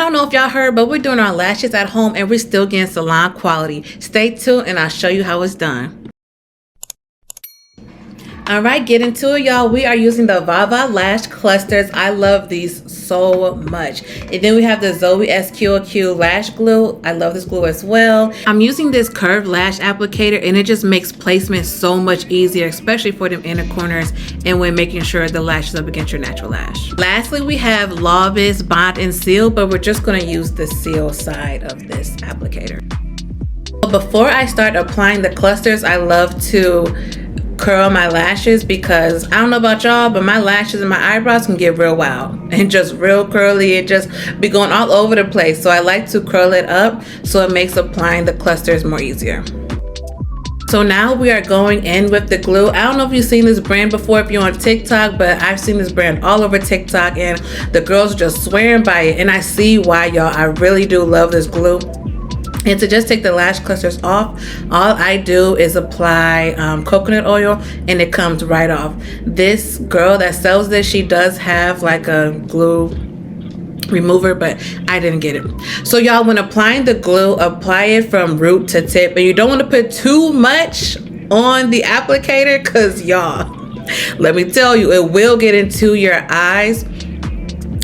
don't know if y'all heard, but we're doing our lashes at home and we're still getting salon quality. Stay tuned and I'll show you how it's done. All right, get into it, y'all. We are using the Vava lash clusters. I love these so much. And then we have the Zoe SQQ lash glue. I love this glue as well. I'm using this curved lash applicator and it just makes placement so much easier, especially for them inner corners and when making sure the lash is up against your natural lash. Lastly, we have Lawvis Bond and Seal, but we're just gonna use the seal side of this applicator. Before I start applying the clusters, I love to curl my lashes because I don't know about y'all, but my lashes and my eyebrows can get real wild and just real curly and just be going all over the place. So I like to curl it up so it makes applying the clusters more easier. So now we are going in with the glue. I don't know if you've seen this brand before if you're on TikTok, but I've seen this brand all over TikTok and the girls are just swearing by it, and I see why, y'all. I really do love this glue. And to just take the lash clusters off, all I do is apply coconut oil and it comes right off. This girl that sells this, she does have like a glue remover, but I didn't get it. So y'all, when applying the glue, apply it from root to tip, and you don't want to put too much on the applicator because y'all, let me tell you, it will get into your eyes.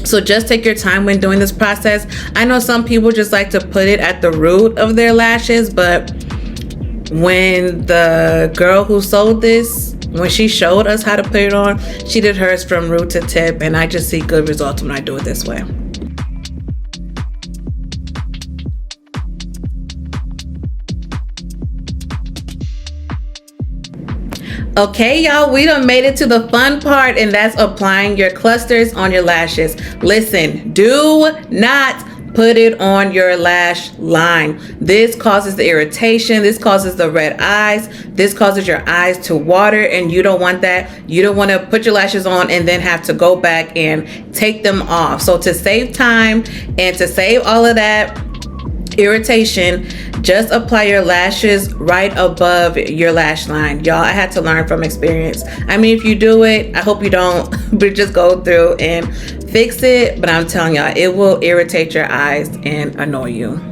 So just take your time when doing this process. I know some people just like to put it at the root of their lashes, but when the girl who sold this, when she showed us how to put it on, she did hers from root to tip, and I just see good results when I do it this way. Okay, y'all, we done made it to the fun part, and that's applying your clusters on your lashes. Listen, do not put it on your lash line. This causes the irritation, this causes the red eyes, this causes your eyes to water, and you don't want that. You don't want to put your lashes on and then have to go back and take them off. So to save time and to save all of that irritation, just apply your lashes right above your lash line. Y'all, I had to learn from experience. I mean, if you do it, I hope you don't, but just go through and fix it. But I'm telling y'all, it will irritate your eyes and annoy you.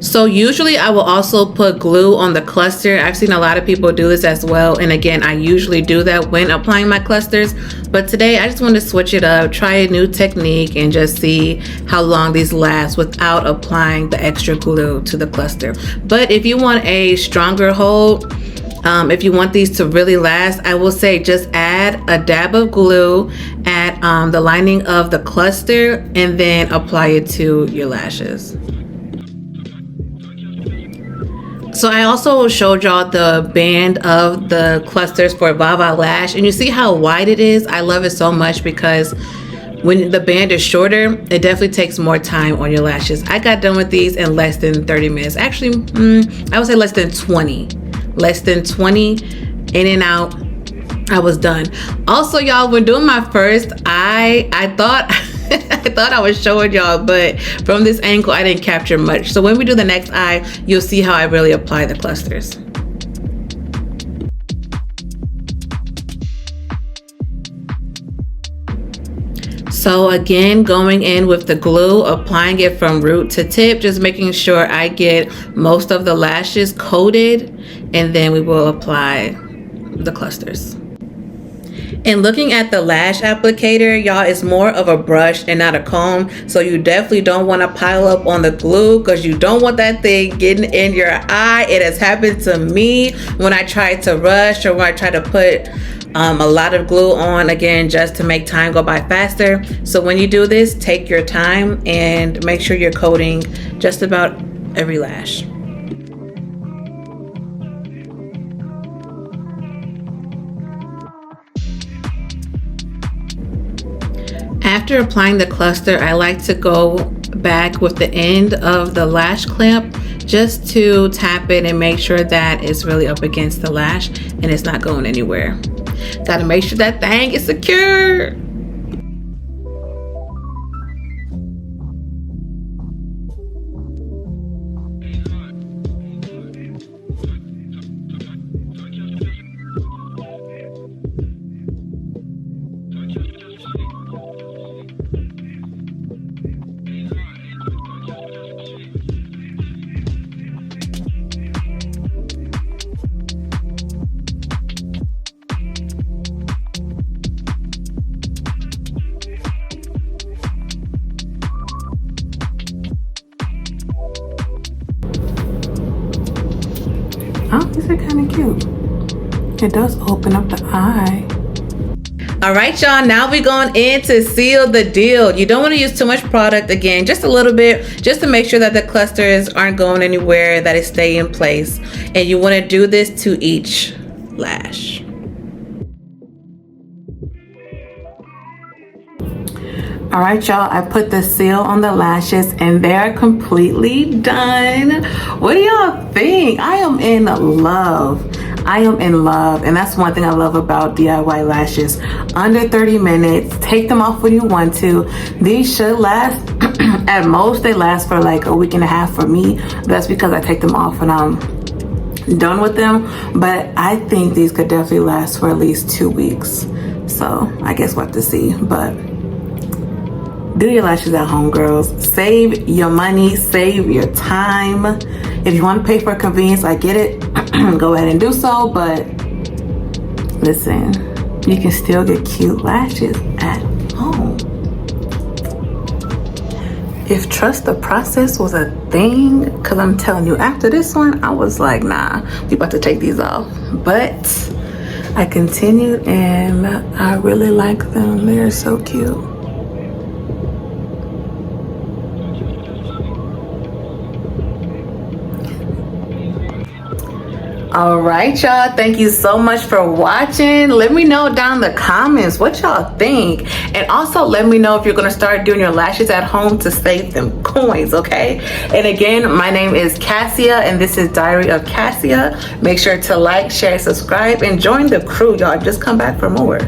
So usually I will also put glue on the cluster. I've seen a lot of people do this as well. And again, I usually do that when applying my clusters. But today I just want to switch it up, try a new technique, and just see how long these last without applying the extra glue to the cluster. But if you want a stronger hold, if you want these to really last, I will say just add a dab of glue at the lining of the cluster and then apply it to your lashes. So I also showed y'all the band of the clusters for Vava Lash, and you see how wide it is. I love it so much because when the band is shorter, it definitely takes more time on your lashes. I got done with these in less than 30 minutes. Actually, I would say less than 20. Less than 20, in and out, I was done. Also, y'all, when doing my first eye, I thought I thought I was showing y'all, but from this angle I didn't capture much. So when we do the next eye, you'll see how I really apply the clusters. So again, going in with the glue, applying it from root to tip, just making sure I get most of the lashes coated, and then we will apply the clusters. And looking at the lash applicator, y'all, it's more of a brush and not a comb. So you definitely don't want to pile up on the glue because you don't want that thing getting in your eye. It has happened to me when I tried to rush or when I tried to put a lot of glue on, again, just to make time go by faster. So when you do this, take your time and make sure you're coating just about every lash. After applying the cluster, I like to go back with the end of the lash clamp just to tap it and make sure that it's really up against the lash and it's not going anywhere. Gotta make sure that thing is secure. actually kind of cute. It does open up the eye. All right, y'all, now we're going in to seal the deal. You don't want to use too much product, again, just a little bit, just to make sure that the clusters aren't going anywhere, that it stay in place. And you want to do this to each lash. All right, y'all, I put the seal on the lashes and they're completely done. What do y'all think? I am in love. I am in love, and that's one thing I love about DIY lashes. Under 30 minutes, take them off when you want to. These should last, at most they last for like a week and a half for me. That's because I take them off when I'm done with them, but I think these could definitely last for at least 2 weeks. So I guess we'll have to see, but do your lashes at home, girls. Save your money, save your time. If you want to pay for convenience, I get it. Go ahead and do so, but listen, you can still get cute lashes at home. If trust the process was a thing, because I'm telling you, after this one, I was like, nah, we about to take these off. But I continued and I really like them. They're so cute. All right, y'all, thank you so much for watching. Let me know down in the comments what y'all think, and also let me know if you're gonna start doing your lashes at home to save them coins, okay? And again, my name is Cassia and this is Diary of Cassia. Make sure to like, share, subscribe, and join the crew, y'all. Just come back for more.